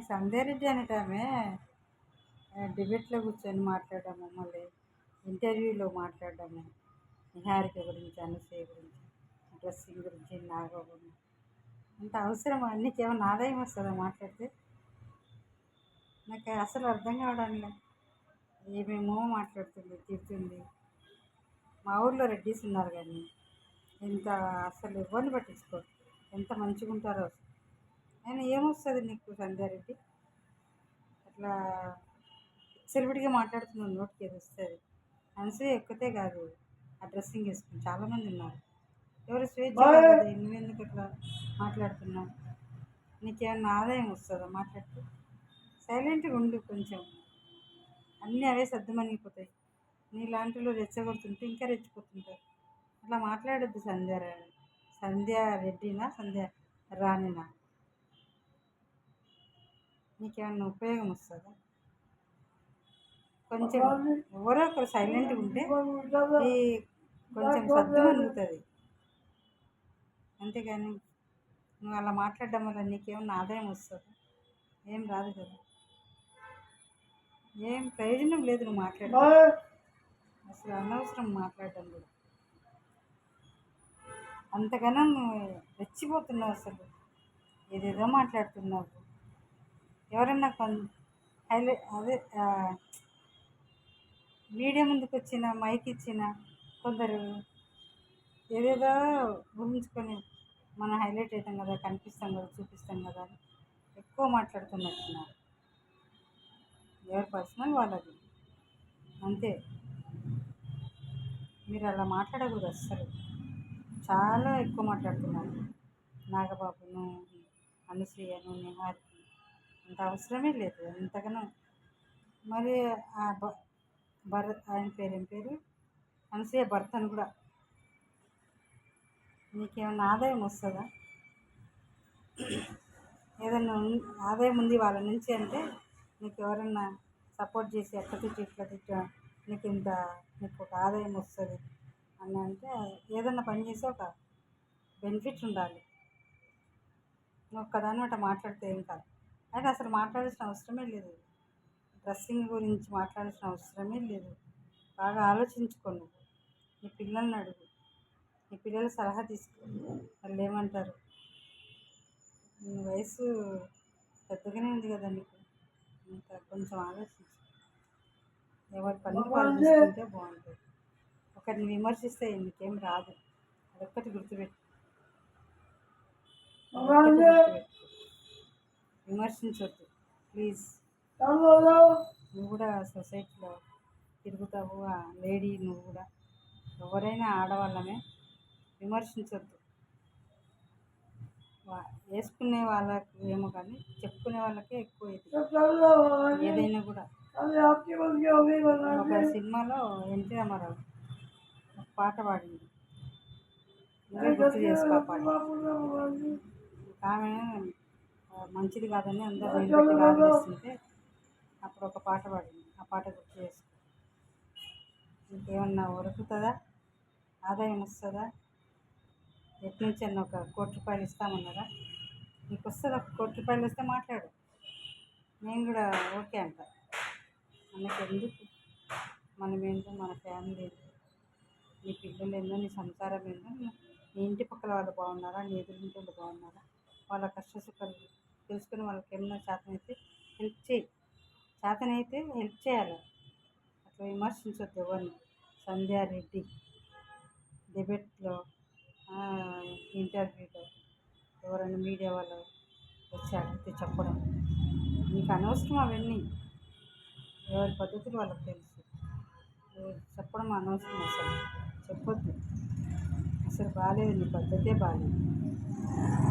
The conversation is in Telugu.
ఈ సంధ్యారెడ్డి అనేటామె డిబేట్లో కూర్చొని మాట్లాడడము, మళ్ళీ ఇంటర్వ్యూలో మాట్లాడడము, నిహారిక గురించి, అనసూయ గురించి, డ్రెస్సింగ్ గురించి, నాగబాబు అంత అవసరమా? నీకేమైనా ఆదాయం వస్తుందా మాట్లాడితే? నాకు అసలు అర్థం కావడానికి ఏమేమో మాట్లాడుతుంది, తిడుతుంది. మా ఊర్లో రెడ్డీస్ ఉన్నారు కానీ ఇంత అసలు ఇబ్బంది పట్టించుకోరు, ఎంత మంచిగా ఉంటారో అసలు. అయినా ఏమొస్తుంది నీకు సంధ్యారెడ్డి? అట్లా సెలవిడిగా మాట్లాడుతున్నాను, నోటికి ఏది వస్తుంది. అనసూయ ఒక్కతే కాదు ఆ డ్రెస్సింగ్ వేసుకుని, చాలామంది ఉన్నారు. ఎవరు స్వేచ్ఛ కదా, నువ్వెందుకు అట్లా మాట్లాడుతున్నావు? నీకేమన్నా ఆదాయం వస్తుందా మాట్లాడితే? సైలెంట్గా ఉండు కొంచెం, అన్నీ అవే సర్దుమణిగిపోతాయి. నీలాంటిలో రెచ్చగొడుతుంటే ఇంకా రెచ్చిపోతుంటారు. అట్లా మాట్లాడొద్దు సంధ్యారెడ్డినా రాణినా. నీకేమన్నా ఉపయోగం వస్తుందా? కొంచెం ఎవరో ఒకరు సైలెంట్గా ఉంటే ఈ కొంచెం సర్దుమణుగుతుంది. అంతేగాని నువ్వు అలా మాట్లాడడం వల్ల నీకేమన్నా ఆదాయం వస్తుందా? ఏం రాదు కదా, ఏం ప్రయోజనం లేదు నువ్వు మాట్లాడడం. అసలు అనవసరం మాట్లాడడం కూడా. అంతగానో నువ్వు రెచ్చిపోతున్నావు, అసలు ఏదేదో మాట్లాడుతున్నావు. ఎవరన్నా అదే మీడియా ముందుకు వచ్చిన మైక్ ఇచ్చిన కొందరు ఏదేదో ఊహించుకొని మనం హైలైట్ అవుతాం కదా, కనిపిస్తాం కదా, చూపిస్తాం కదా అని ఎక్కువ మాట్లాడుతున్నట్టున్నారు. ఎవరి పర్సనల్ వాళ్ళది, అంతే. మీరు అలా మాట్లాడకూడదు అస్సలు. చాలా ఎక్కువ మాట్లాడుతున్నారు. నాగబాబును, అనసూయను, నిహారికి అంత అవసరమే లేదు అంతగానో. మరి ఆ భరత్, ఆయన పేరేం పేరు, అనసూయ భర్తను కూడా. నీకేమన్నా ఆదాయం వస్తుందా? ఏదన్నా ఆదాయం ఉంది వాళ్ళ నుంచి అంటే నీకు ఎవరన్నా సపోర్ట్ చేసి ఎట్లా తిట్టి ఇట్లా తిట్టా నీకు ఒక ఆదాయం వస్తుంది అని అంటే ఏదన్నా పని చేసి ఒక బెనిఫిట్ ఉండాలి. నువ్వు ఒక్కదాని అట్లా మాట్లాడితే ఏం కాదు. అయితే అసలు మాట్లాడాల్సిన అవసరమే లేదు. డ్రెస్సింగ్ గురించి మాట్లాడాల్సిన అవసరమే లేదు. బాగా ఆలోచించుకోను. నీ పిల్లల్ని అడుగు, నీ పిల్లల సలహా తీసుకో, వాళ్ళు ఏమంటారు. నీ వయసు పెద్దగానే ఉంది కదా నీకు, ఇంకా కొంచెం ఆలోచించు. ఎవరి పని వాళ్ళు చూసుకుంటే బాగుంటుంది. ఒకరిని విమర్శిస్తే నీకేం రాదు, అదొక్కటి గుర్తుపెట్టు. విమర్శించొద్దు ప్లీజ్. నువ్వు కూడా సొసైటీలో తిరుగుతావు, లేడీ నువ్వు కూడా. ఎవరైనా ఆడవాళ్ళమే, విమర్శించొద్దు. వేసుకునే వాళ్ళకి ఏమో కానీ చెప్పుకునే వాళ్ళకే ఎక్కువ ఇది ఏదైనా కూడా. ఒక సినిమాలో ఎన్టీ రామారావు ఒక పాట పాడింది, నువ్వే గుర్తు చేసుకో ఆ పాట. ఆమె మంచిది కాదని అందరూ నిలబెట్టి లాభం చేస్తుంటే అప్పుడు ఒక పాట పాడింది, ఆ పాట గుర్తు చేసుకో. ఇంకేమన్నా ఉరుకుతుందా? ఆదాయం వస్తుందా? ఎట్నుంచి అన్న ఒక ₹1,00,00,000 ఇస్తామన్నారా? నీకు వస్తుంది. ఒక ₹1,00,00,000 వస్తే మాట్లాడు, నేను కూడా ఓకే అంట. మనకెందుకు? మనమేంటో, మన ఫ్యామిలీ ఏంటో, నీ పిల్లలు ఏందో, నీ సంసారం ఏందో, నీ ఇంటి పక్కల వాళ్ళు బాగున్నారా, నీ ఎదురింటి వాళ్ళు బాగున్నారా, వాళ్ళ కష్టసుఖాలు తెలుసుకుని వాళ్ళకి ఏమన్నా చేతనైతే హెల్ప్ చేయి. చేతనైతే హెల్ప్ చేయాలి. అట్లా విమర్శించొద్దు ఎవరిని. సంధ్యారెడ్డి డిబేట్లో, ఇంటర్వ్యూలో ఎవరైనా మీడియా వాళ్ళు వచ్చి అడిగితే చెప్పడం నీకు అనవసరం. అవన్నీ ఎవరి పద్ధతులు వాళ్ళకి తెలుసు, చెప్పడం అనవసరం. అసలు చెప్పొద్దు, అసలు బాగాలేదు, నీ పద్ధతే బాగాలేదు.